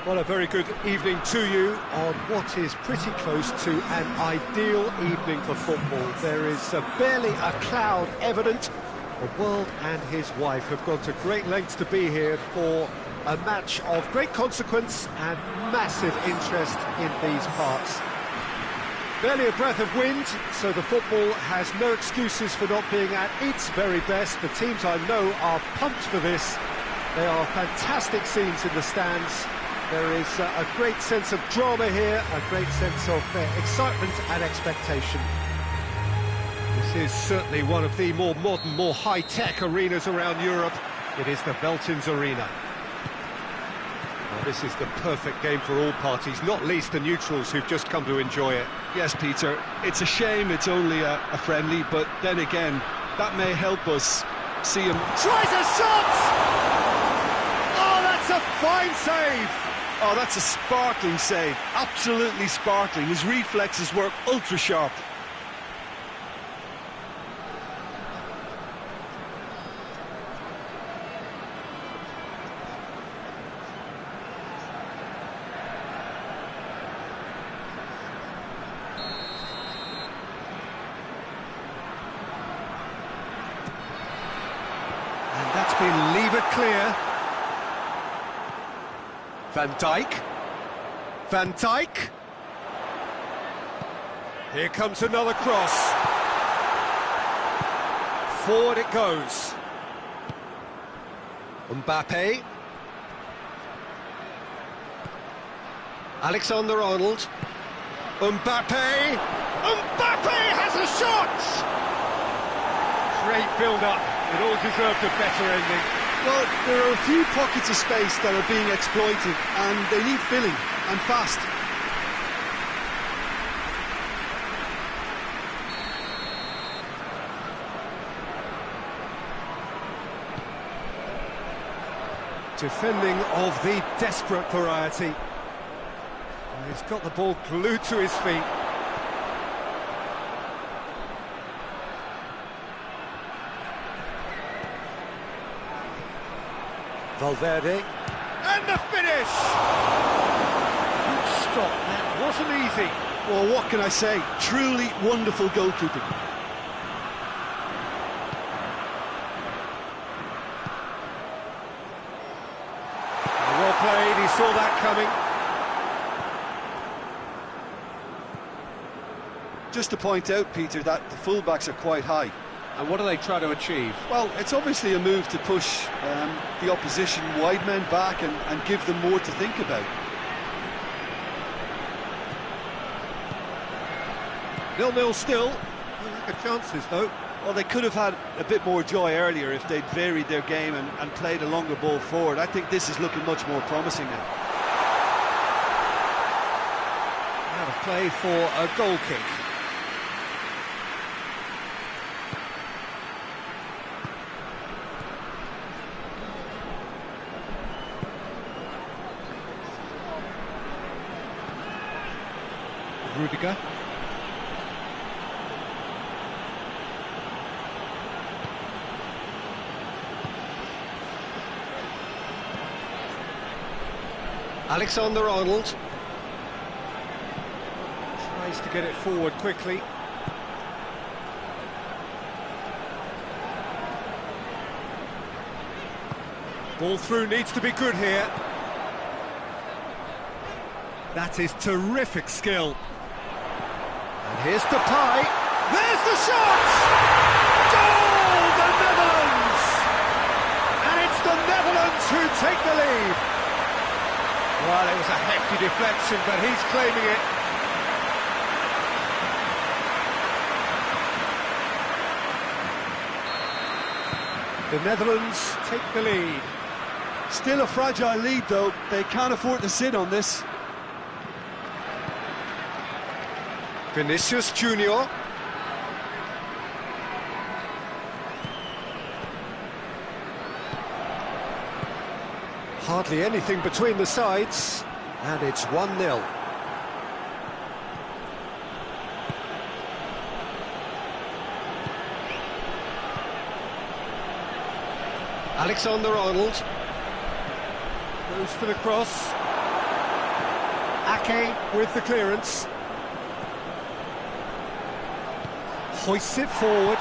Well, a very good evening to you on what is pretty close to an ideal evening for football. There is barely a cloud evident. The world and his wife have gone to great lengths to be here for a match of great consequence and massive interest in these parts. Barely a breath of wind, so the football has no excuses for not being at its very best. The teams I know are pumped for this. They are fantastic scenes in the stands. There is a great sense of drama here, a great sense of excitement and expectation. This is certainly one of the more modern, more high-tech arenas around Europe. It is the Veltins Arena. Well, this is the perfect game for all parties, not least the neutrals who've just come to enjoy it. Yes, Peter, it's a shame it's only a friendly, but then again, that may help us see him. Tries a shot! Oh, that's a fine save! Oh, that's a sparkling save, absolutely sparkling. His reflexes work ultra-sharp. And that's been lever clear. Van Dijk. Van Dijk. Here comes another cross. Forward it goes. Mbappe. Alexander-Arnold. Mbappe. Mbappe has a shot! Great build-up. It all deserved a better ending. Well, there are a few pockets of space that are being exploited, and they need filling, and fast. Defending of the desperate variety. And he's got the ball glued to his feet. Valverde, and the finish! Good stop, that wasn't easy. Well, what can I say? Truly wonderful goalkeeping. Well played, he saw that coming. Just to point out, Peter, that the fullbacks are quite high. And what do they try to achieve? Well, it's obviously a move to push the opposition wide men back and give them more to think about. 0-0 still. Good chances, though. Well, they could have had a bit more joy earlier if they'd varied their game and played a longer ball forward. I think this is looking much more promising now. Out of play for a goal kick. Rudiger. Alexander-Arnold. Tries to get it forward quickly. Ball through needs to be good here. That is terrific skill. And here's Depay. There's the shot! Goal! The Netherlands! And it's the Netherlands who take the lead. Well, it was a hefty deflection, but he's claiming it. The Netherlands take the lead. Still a fragile lead, though. They can't afford to sit on this. Vinicius Junior. Hardly anything between the sides, and it's 1-0. Alexander-Arnold goes for the cross. Ake with the clearance. Hoists it forward.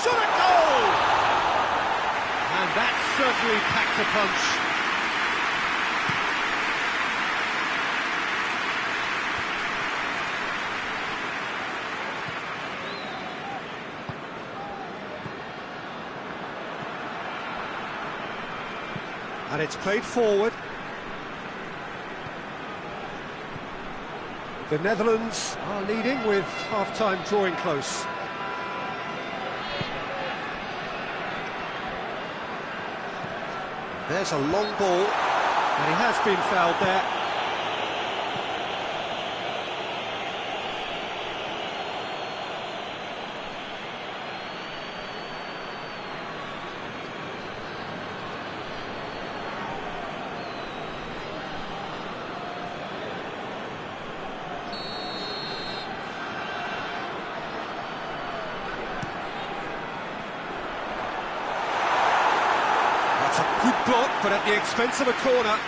Shot a goal! And that certainly packs a punch. And it's played forward. The Netherlands are leading with half-time drawing close. There's a long ball, and he has been fouled there. Good block, but at the expense of a corner.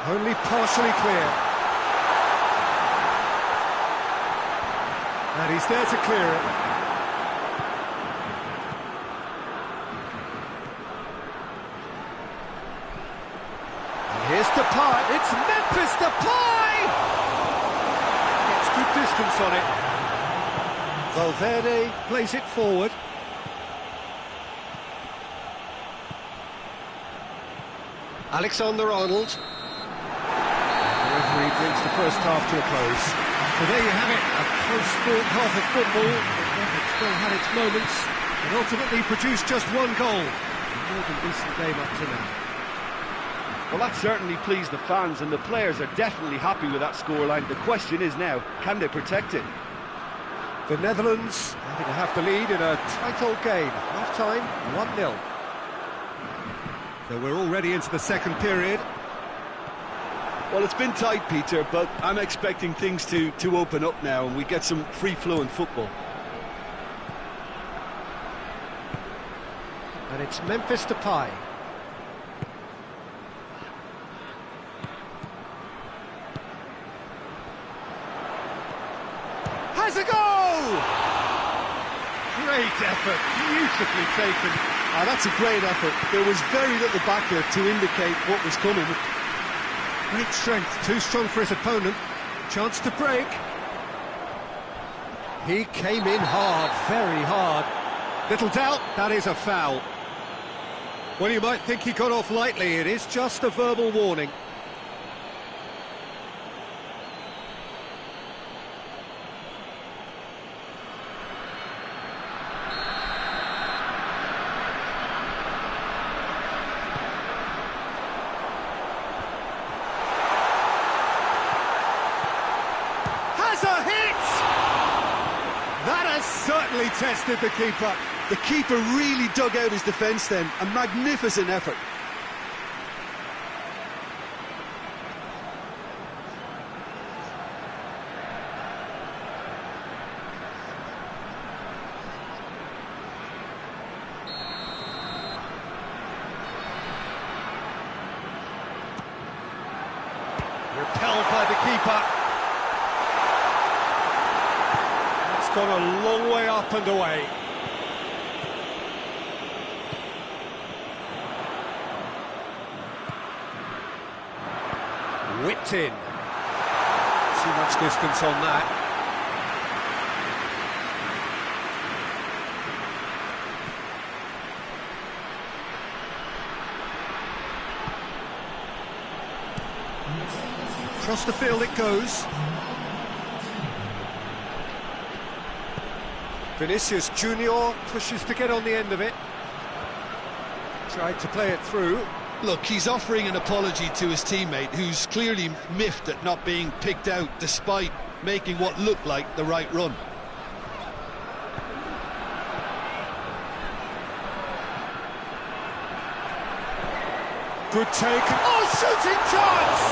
Only partially clear. And he's there to clear it. Here's Depay. It's Memphis Depay! Gets good distance on it. Valverde plays it forward. Alexander-Arnold. The referee brings the first half to a close. So there you have it, a close-fought half of football. It still had its moments, and ultimately produced just one goal. A more than decent game up to now. Well, that certainly pleased the fans, and the players are definitely happy with that scoreline. The question is now, can they protect it? The Netherlands are going to have the lead in a tight old game. Half-time, 1-0. So we're already into the second period. Well, it's been tight, Peter, but I'm expecting things to open up now, and we get some free-flowing football. And it's Memphis Depay. Has a goal! Great effort, beautifully taken. That's a great effort. There was very little backlift to indicate what was coming. Great strength, too strong for his opponent. Chance to break. He came in hard, very hard. Little doubt, that is a foul. Well, you might think he got off lightly. It is just a verbal warning. A hit! That has certainly tested the keeper. The keeper really dug out his defence then. A magnificent effort. Repelled by the keeper. Gone a long way up and away. Whipped in. Too much distance on that. Across the field it goes. Vinicius Junior pushes to get on the end of it. Tried to play it through. Look, he's offering an apology to his teammate, who's clearly miffed at not being picked out despite making what looked like the right run. Good take. Oh, shooting chance!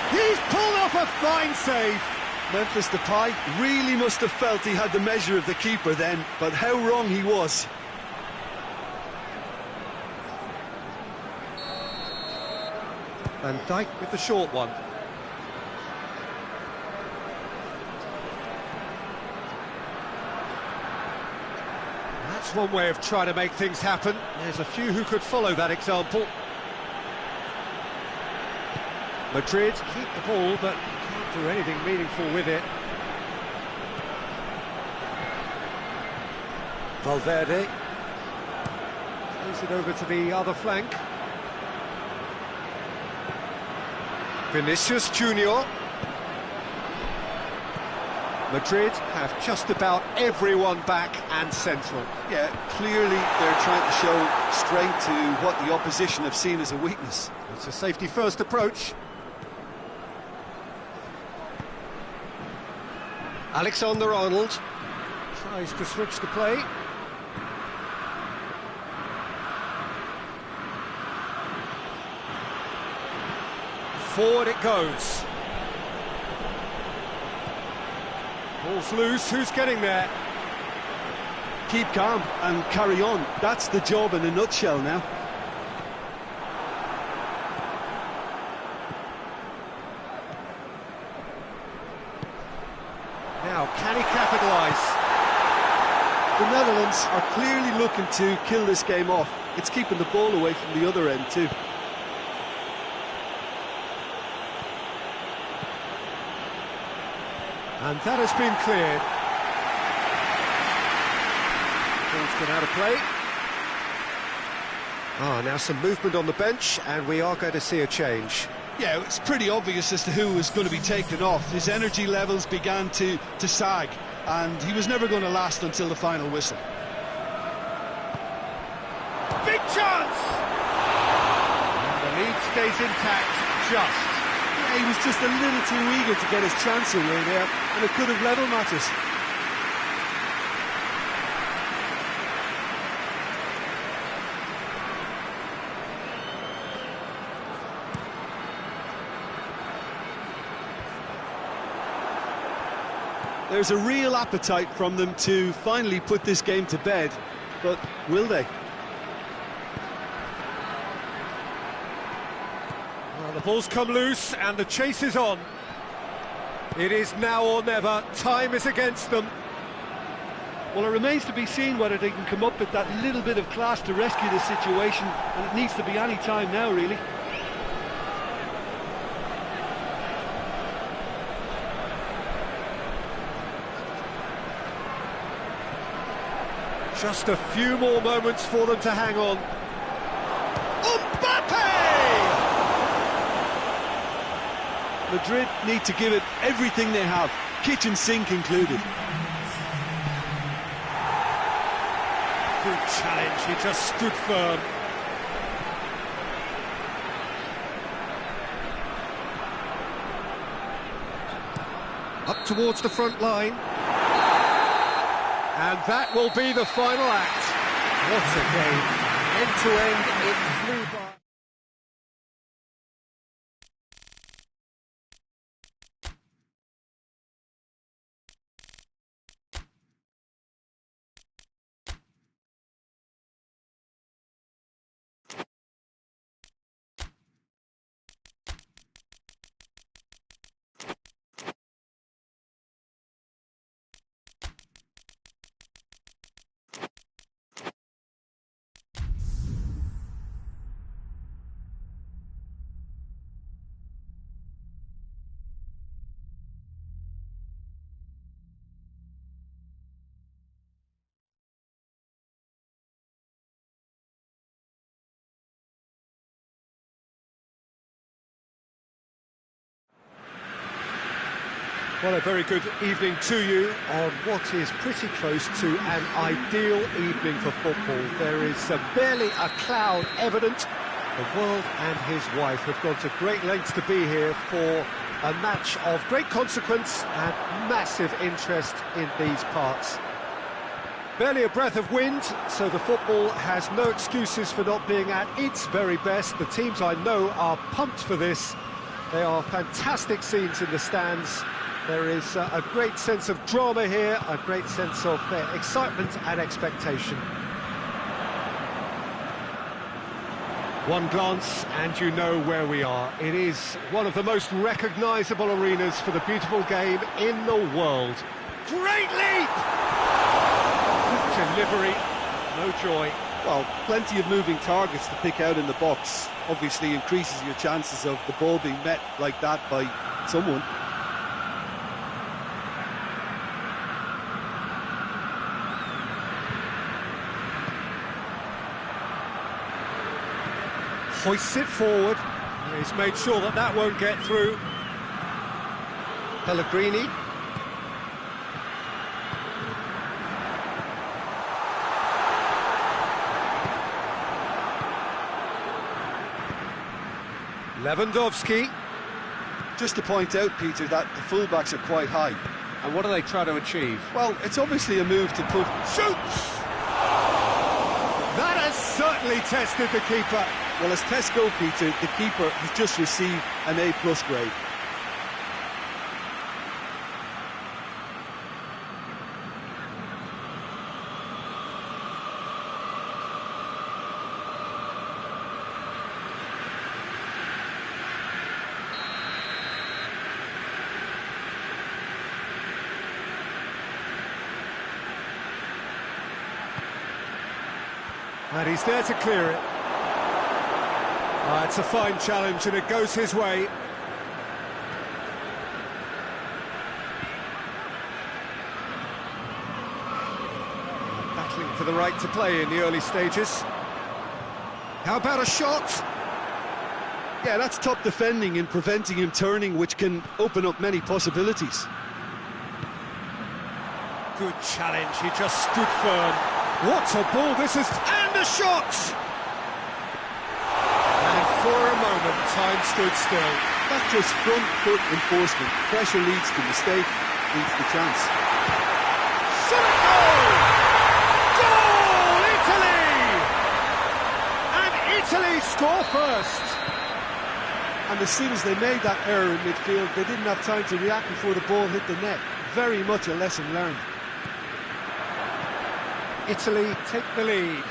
He's pulled off a fine save. Memphis Depay really must have felt he had the measure of the keeper then, but how wrong he was. Van Dijk with the short one. That's one way of trying to make things happen. There's a few who could follow that example. Madrid keep the ball, but can't do anything meaningful with it. Valverde plays it over to the other flank. Vinicius Junior. Madrid have just about everyone back and central. Yeah, clearly they're trying to show strength to what the opposition have seen as a weakness. It's a safety-first approach. Alexander-Arnold tries to switch the play. Forward it goes. Ball's loose, who's getting there? Keep calm and carry on. That's the job in a nutshell now. Now, can he capitalise? The Netherlands are clearly looking to kill this game off. It's keeping the ball away from the other end too. And that has been cleared. Ball's gone out of play. Now some movement on the bench, and we are going to see a change. Yeah, it's pretty obvious as to who was going to be taken off. His energy levels began to sag, and he was never going to last until the final whistle. Big chance! And the lead stays intact, just. Yeah, he was just a little too eager to get his chance away there, and it could have level matters. There's a real appetite from them to finally put this game to bed, but will they? Well, the ball's come loose and the chase is on. It is now or never. Time is against them. Well, it remains to be seen whether they can come up with that little bit of class to rescue the situation, and it needs to be any time now, really. Just a few more moments for them to hang on. Mbappe! Madrid need to give it everything they have, kitchen sink included. Good challenge, he just stood firm. Up towards the front line. And that will be the final act. What a game. End to end, it flew by. Well, a very good evening to you on what is pretty close to an ideal evening for football. There is barely a cloud evident. The world and his wife have gone to great lengths to be here for a match of great consequence and massive interest in these parts. Barely a breath of wind, so the football has no excuses for not being at its very best. The teams I know are pumped for this. They are fantastic scenes in the stands. There is a great sense of drama here, a great sense of excitement and expectation. One glance and you know where we are. It is one of the most recognisable arenas for the beautiful game in the world. Great leap! Good delivery, no joy. Well, plenty of moving targets to pick out in the box. Obviously increases your chances of the ball being met like that by someone. Hoists it forward. He's made sure that that won't get through. Pellegrini. Lewandowski. Just to point out, Peter, that the fullbacks are quite high. And what do they try to achieve? Well, it's obviously a move to put... Shoots! That has certainly tested the keeper. Well, as tests go, Peter, the keeper has just received an A+ grade. And he's there to clear it. It's a fine challenge and it goes his way. Battling for the right to play in the early stages. How about a shot? Yeah, that's top defending and preventing him turning, which can open up many possibilities. Good challenge, he just stood firm. What a ball this is, and a shot! And for a moment, time stood still. That's just front foot enforcement. Pressure leads to mistake, leads to chance. Shot it goal! Goal, Italy! And Italy score first. And as soon as they made that error in midfield, they didn't have time to react before the ball hit the net. Very much a lesson learned. Italy take the lead.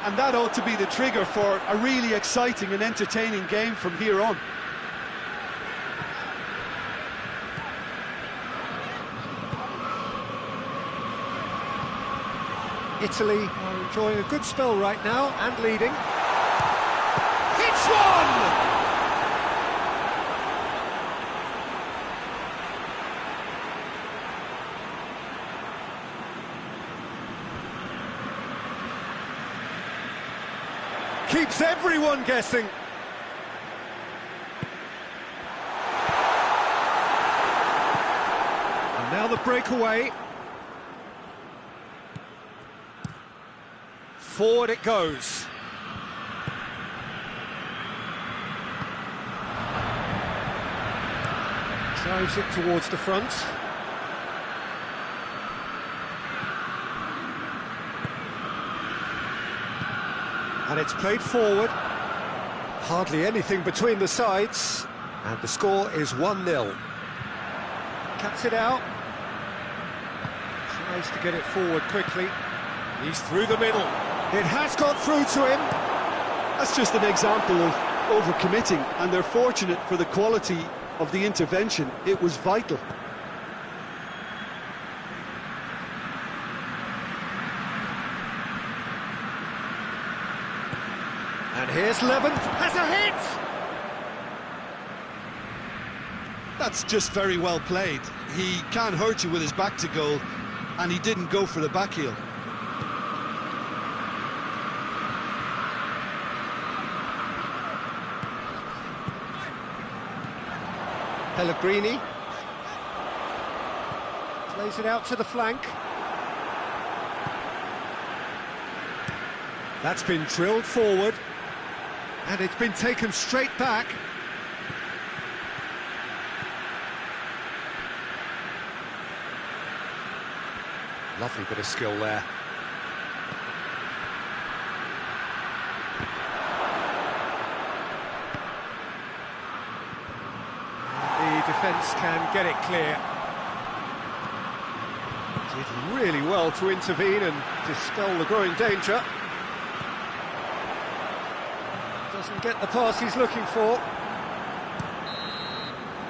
And that ought to be the trigger for a really exciting and entertaining game from here on. Italy are enjoying a good spell right now and leading. Hits one! Keeps everyone guessing. And now the breakaway. Forward it goes. Drives it towards the front. And it's played forward. Hardly anything between the sides. And the score is 1-0. Cuts it out. Tries to get it forward quickly. He's through the middle. It has got through to him. That's just an example of overcommitting, and they're fortunate for the quality of the intervention. It was vital. And here's Levin, has a hit! That's just very well played. He can't hurt you with his back to goal, and he didn't go for the back heel. Pellegrini plays it out to the flank. That's been drilled forward, and it's been taken straight back. Lovely bit of skill there. defence can get it clear. Did really well to intervene and dispel the growing danger. Doesn't get the pass he's looking for.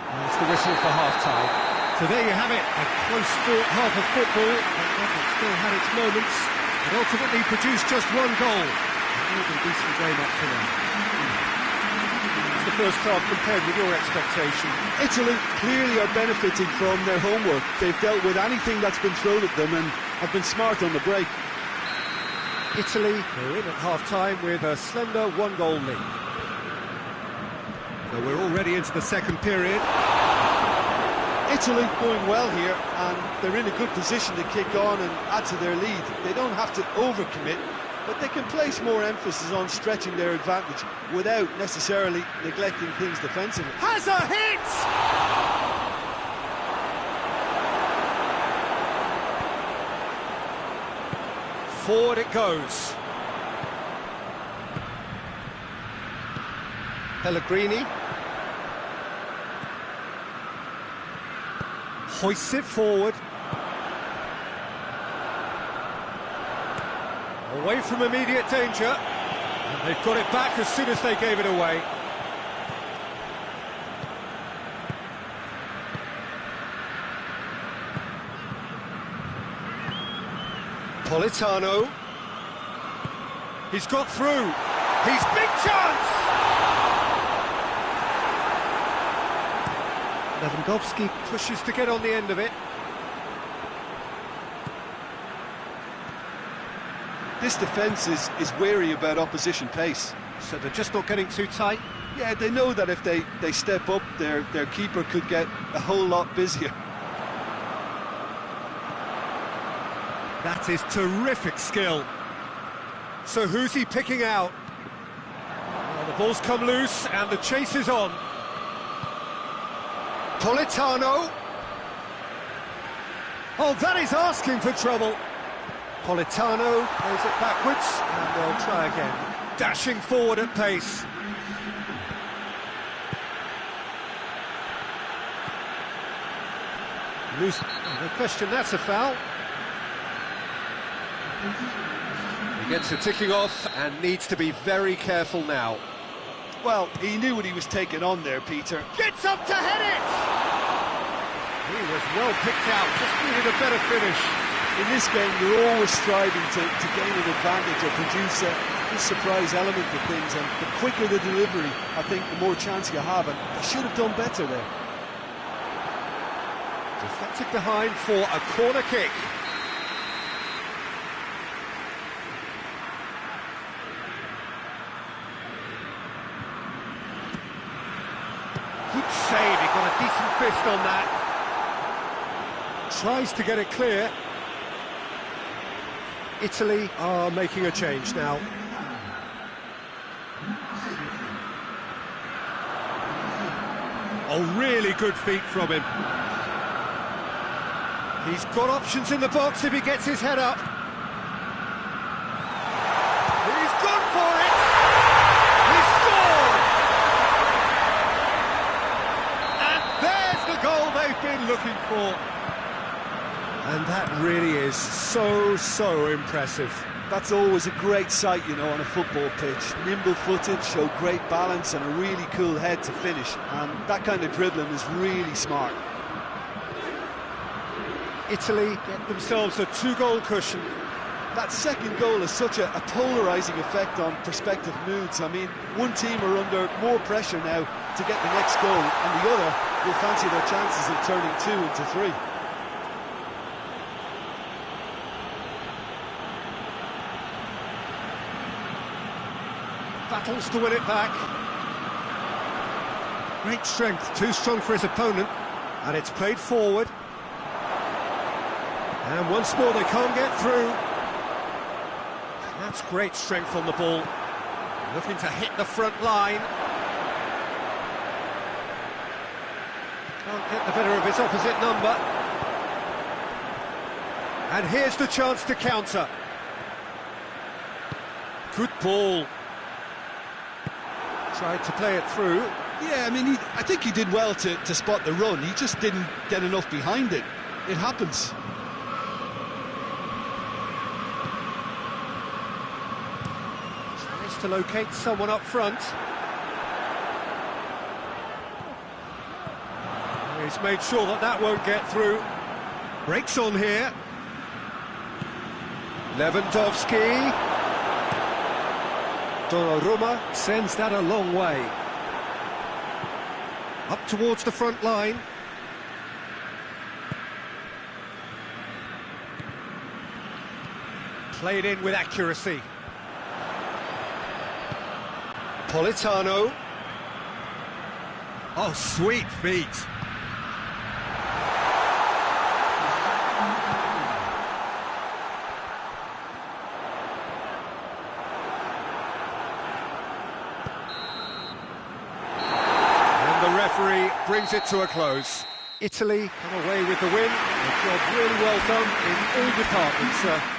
There's the whistle for half-time. So there you have it, a close-fought half of football, but it still had its moments, and ultimately produced just one goal. A decent game up to now. It's the first half compared with your expectation. Italy clearly are benefiting from their homework. They've dealt with anything that's been thrown at them and have been smart on the break. Italy are in at half-time with a slender one-goal lead. So we're already into the second period. Italy going well here, and they're in a good position to kick on and add to their lead. They don't have to overcommit, but they can place more emphasis on stretching their advantage without necessarily neglecting things defensively. Has a hit! Forward it goes. Pellegrini hoists it forward. Away from immediate danger. And they've got it back as soon as they gave it away. Politano. He's got through. He's big chance! Lewandowski pushes to get on the end of it. This defence is wary about opposition pace. So they're just not getting too tight? Yeah, they know that if they step up, their keeper could get a whole lot busier. That is terrific skill. So who's he picking out? Well, the ball's come loose and the chase is on. Politano. Oh, that is asking for trouble. Politano plays it backwards and they'll try again. Dashing forward at pace. Loose. No question, that's a foul. He gets it ticking off and needs to be very careful now. Well, he knew what he was taking on there, Peter. Gets up to head it! He was well picked out, just needed a better finish. In this game, you're always striving to gain an advantage or produce a surprise element of things, and the quicker the delivery, I think, the more chance you have, and they should have done better there. Deflected behind for a corner kick. Good save, he got a decent fist on that. Tries to get it clear. Italy are making a change now. Oh, really good feet from him. He's got options in the box if he gets his head up. He's gone for it! He scored! And there's the goal they've been looking for. And that really is so impressive. That's always a great sight, you know, on a football pitch. Nimble-footed, show great balance and a really cool head to finish. And that kind of dribbling is really smart. Italy get themselves a two-goal cushion. That second goal has such a polarising effect on prospective moods. I mean, one team are under more pressure now to get the next goal, and the other will fancy their chances of turning 2 into 3. Battles to win it back. Great strength, too strong for his opponent, and it's played forward. And once more they can't get through. That's great strength on the ball. Looking to hit the front line. Can't get the better of his opposite number. And here's the chance to counter. Good ball. Tried to play it through. Yeah, I mean, I think he did well to spot the run. He just didn't get enough behind it. It happens. Tries to locate someone up front. He's made sure that won't get through. Breaks on here. Lewandowski. Donnarumma sends that a long way. Up towards the front line. Played in with accuracy. Politano. Oh, sweet feet. Referee brings it to a close. Italy come away with the win. A job really well done in all departments.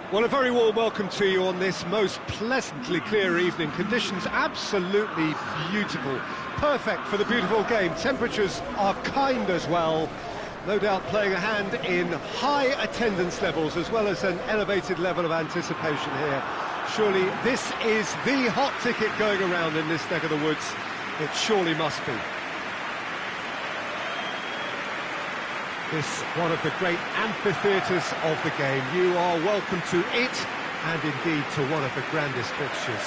Well, a very warm welcome to you on this most pleasantly clear evening. Conditions absolutely beautiful. Perfect for the beautiful game. Temperatures are kind as well. No doubt playing a hand in high attendance levels as well as an elevated level of anticipation here. Surely this is the hot ticket going around in this neck of the woods. It surely must be. This one of the great amphitheatres of the game. You are welcome to it, and indeed to one of the grandest fixtures.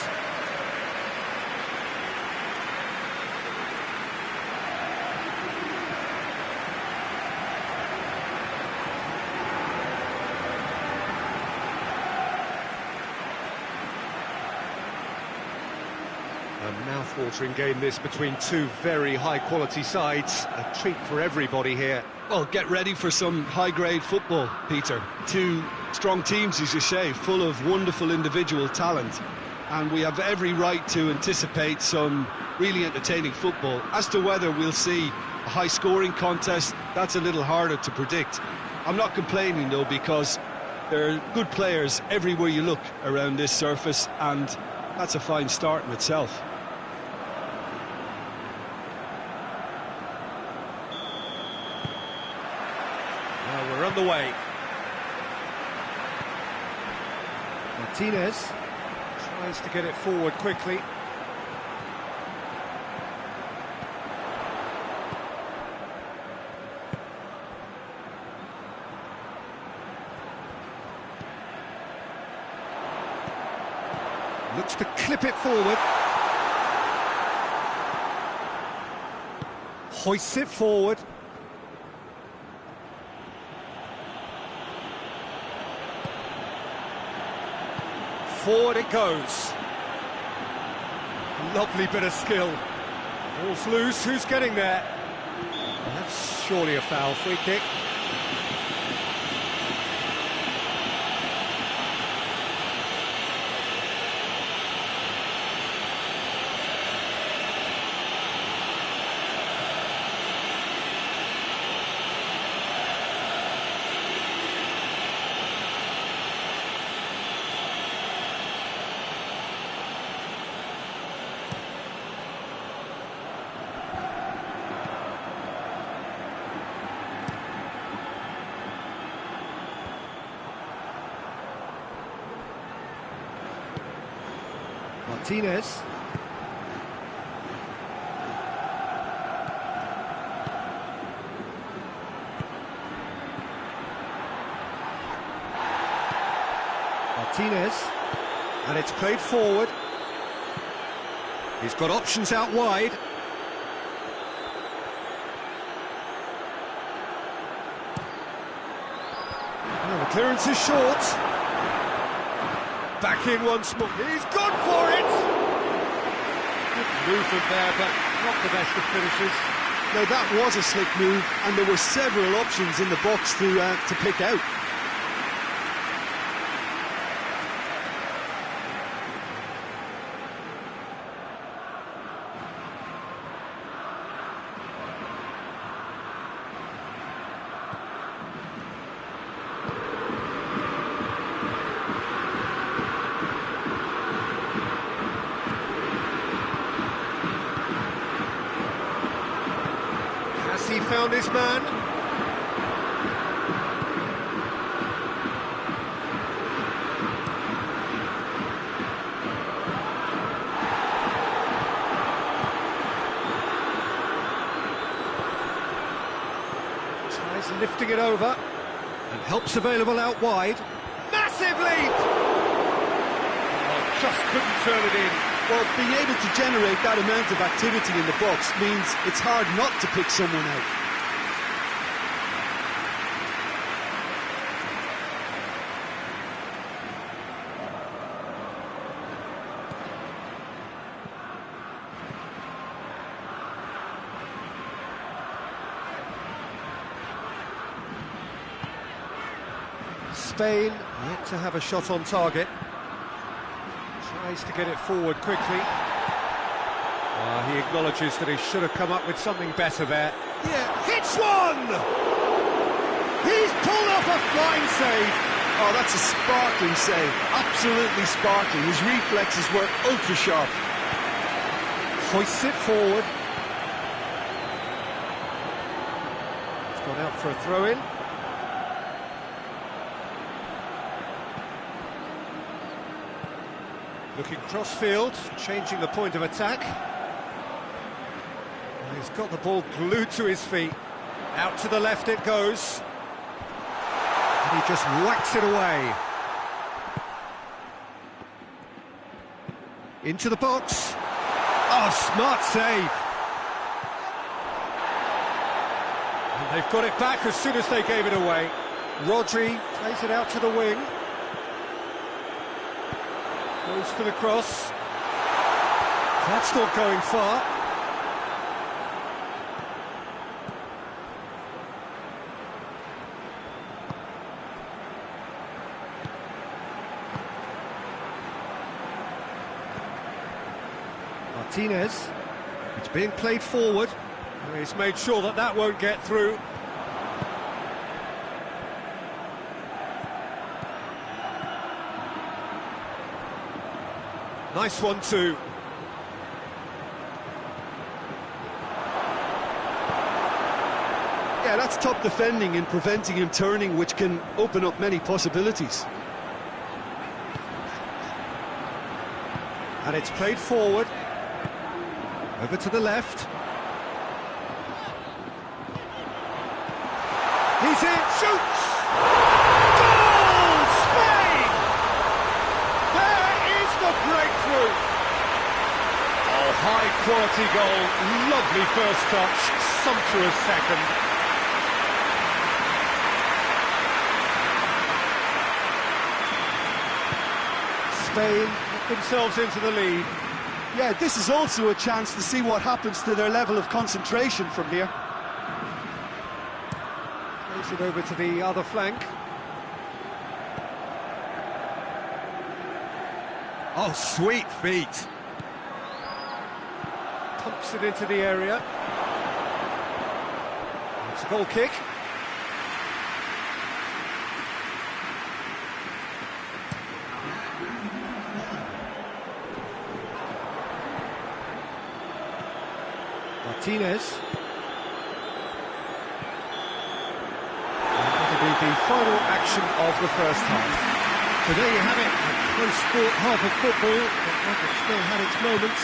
A mouth-watering game this between two very high-quality sides. A treat for everybody here. Well, get ready for some high-grade football, Peter. Two strong teams, as you say, full of wonderful individual talent. And we have every right to anticipate some really entertaining football. As to whether we'll see a high-scoring contest, that's a little harder to predict. I'm not complaining, though, because there are good players everywhere you look around this surface, and that's a fine start in itself. We're on the way. Martinez tries to get it forward quickly. Looks to clip it forward. Hoists it forward. Forward it goes. Lovely bit of skill. Ball's loose, who's getting there? That's surely a foul. Free kick. Martinez. Martinez. And it's played forward. He's got options out wide. Oh, the clearance is short. Back in once more. He's gone for it! Good movement there, but not the best of finishes. Now that was a slick move, and there were several options in the box to pick out. He found his man. Tries lifting it over, and help's available out wide. Massive leap! Oh, just couldn't turn it in. Well, being able to generate that amount of activity in the box means it's hard not to pick someone out. Spain yet to have a shot on target. Tries to get it forward quickly. He acknowledges that he should have come up with something better there. Yeah, Hits one! He's pulled off a fine save. oh, that's a sparkling save. Absolutely sparkling. His reflexes were ultra sharp. Hoists it forward. It's gone out for a throw-in. Looking cross-field, changing the point of attack. He's got the ball glued to his feet. Out to the left it goes. And he just whacks it away. Into the box. Oh, smart save. And they've got it back as soon as they gave it away. Rodri plays it out to the wing. Goes for the cross. That's not going far. Martinez. It's being played forward. He's made sure that that won't get through. Nice one too. Yeah, that's top defending and preventing him turning, which can open up many possibilities. And it's played forward. Over to the left. He's in, shoots! Goal! Spain! There is the breakthrough! Oh, high quality goal, lovely first touch, sumptuous second. Spain get themselves into the lead. Yeah, this is also a chance to see what happens to their level of concentration from here. Plays it over to the other flank. Oh, sweet feet. Pumps it into the area. It's a goal kick. Martinez. That'll be the final action of the first half. So there you have it, a close-fought half of football, but one that still had its moments,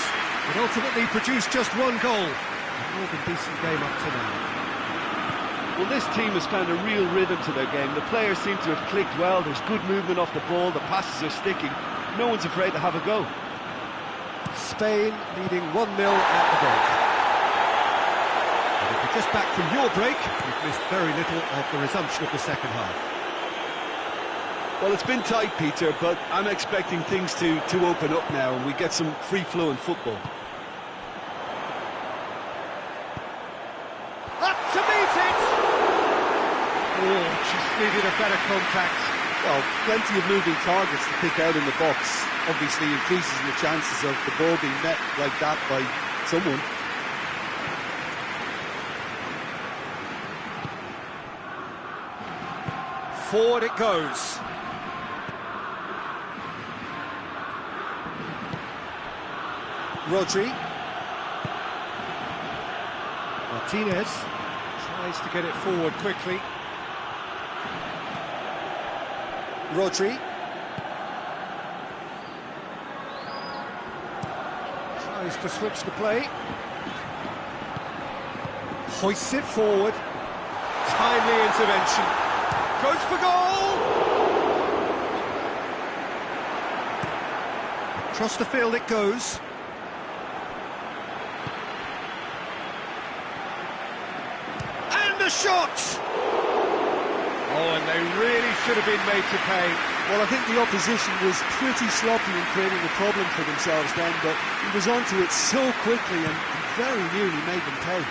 but ultimately produced just one goal. A more than decent game up to now. Well, this team has found a real rhythm to their game. The players seem to have clicked well. There's good movement off the ball. The passes are sticking. No one's afraid to have a go. Spain leading 1-0 at the break. And if you're just back from your break, you've missed very little of the resumption of the second half. Well, it's been tight, Peter, but I'm expecting things to open up now and we get some free-flowing football. Up to meet it! Oh, just needed a better contact. Well, plenty of moving targets to pick out in the box. Obviously increases the chances of the ball being met like that by someone. Forward it goes. Rodri. Martinez tries to get it forward quickly. Rodri. Tries to switch the play. Hoists it forward. Timely intervention. Goes for goal! Across the field it goes. And the shot! Oh, and they really should have been made to pay. Well, I think the opposition was pretty sloppy in creating a problem for themselves then, but he was onto it so quickly and very nearly made them pay.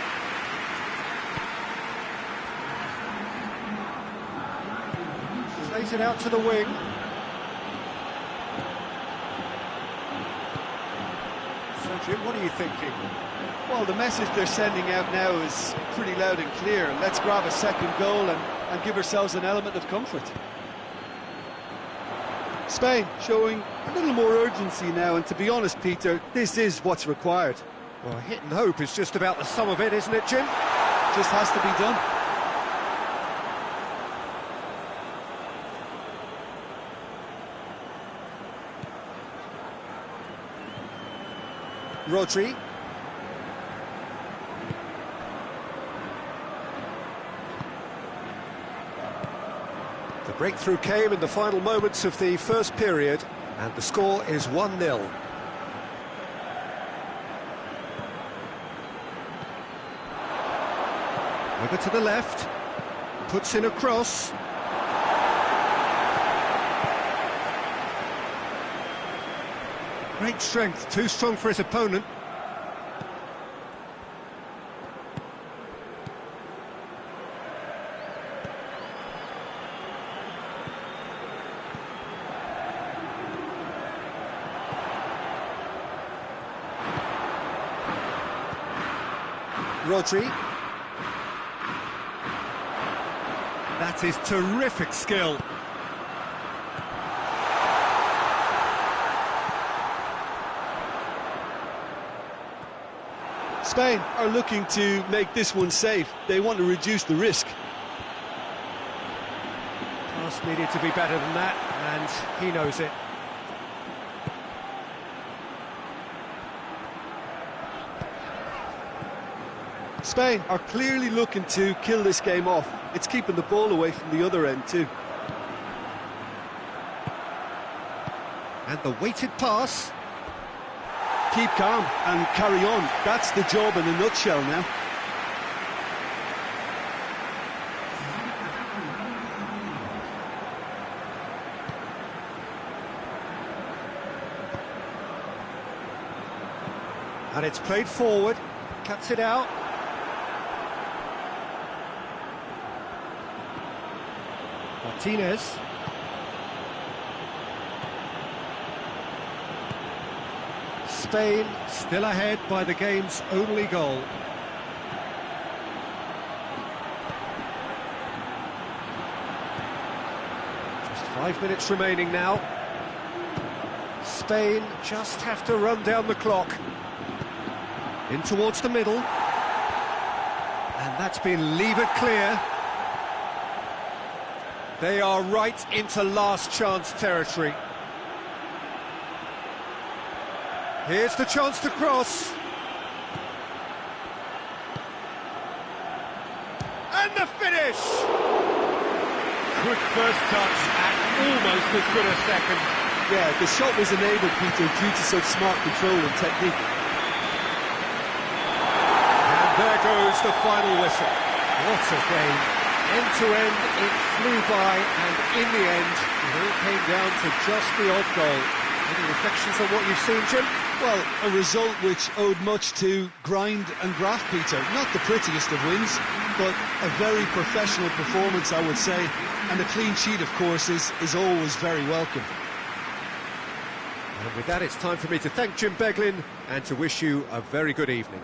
Plays it out to the wing. So, Jim, what are you thinking? Well, the message they're sending out now is pretty loud and clear. Let's grab a second goal and give ourselves an element of comfort. Spain showing a little more urgency now, and to be honest, Peter, this is what's required. Well, hit and hope is just about the sum of it, isn't it, Jim? Just has to be done. Rodri. The breakthrough came in the final moments of the first period, and the score is 1-0. Over to the left, puts in a cross. Great strength, too strong for his opponent. Rodri. That is terrific skill. Spain are looking to make this one safe. They want to reduce the risk. Pass needed to be better than that, and he knows it. Spain are clearly looking to kill this game off. It's keeping the ball away from the other end too. And the weighted pass. Keep calm and carry on. That's the job in a nutshell now. And it's played forward, cuts it out. Martinez. Spain still ahead by the game's only goal. Just 5 minutes remaining now. Spain just have to run down the clock. In towards the middle. And that's been levered clear. They are right into last chance territory. Here's the chance to cross. And the finish! Good first touch and almost as good a second. Yeah, the shot was enabled, Peter, due to such smart control and technique. And there goes the final whistle. What a game. End to end, it flew by, and in the end, it all came down to just the odd goal. Any reflections on what you've seen, Jim? Well, a result which owed much to grind and graft, Peter. Not the prettiest of wins, but a very professional performance, I would say. And a clean sheet, of course, is always very welcome. And with that, it's time for me to thank Jim Beglin and to wish you a very good evening.